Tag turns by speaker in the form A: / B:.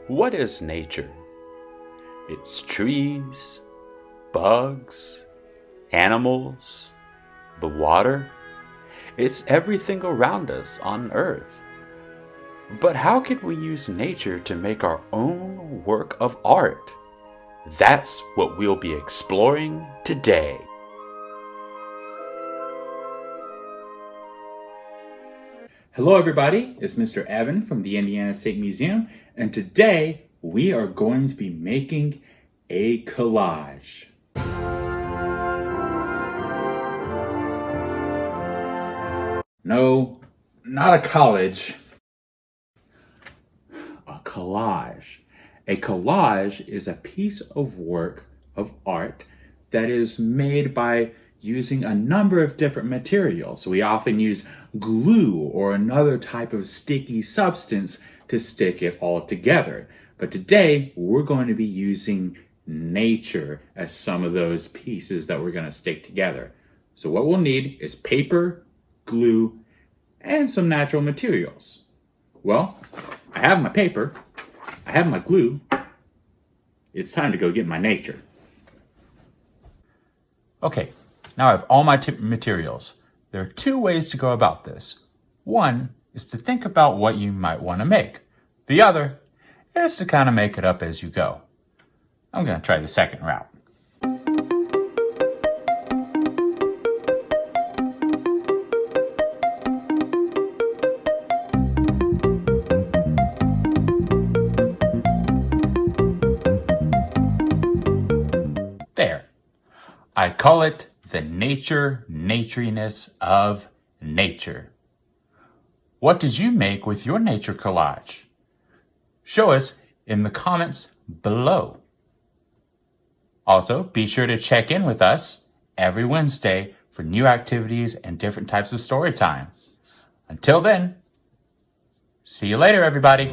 A: What is nature? It's trees, bugs, animals, the water. It's everything around us on Earth. But how can we use nature to make our own work of art? That's what we'll be exploring today.
B: Hello everybody, it's Mr. Evan from the Indiana State Museum, and today we are going to be making a collage. No, not a college. A collage. A collage is a piece of work of art that is made by using a number of different materials. We often use glue or another type of sticky substance to stick it all together. But today we're going to be using nature as some of those pieces that we're going to stick together. So what we'll need is paper, glue, and some natural materials. Well, I have my paper, I have my glue. It's time to go get my nature. Okay, now I have all my materials. There are two ways to go about this. One is to think about what you might want to make. The other is to kind of make it up as you go. I'm going to try the second route. There. I call it the naturiness of nature. What did you make with your nature collage? Show us in the comments below. Also, be sure to check in with us every Wednesday for new activities and different types of story time. Until then, see you later, everybody.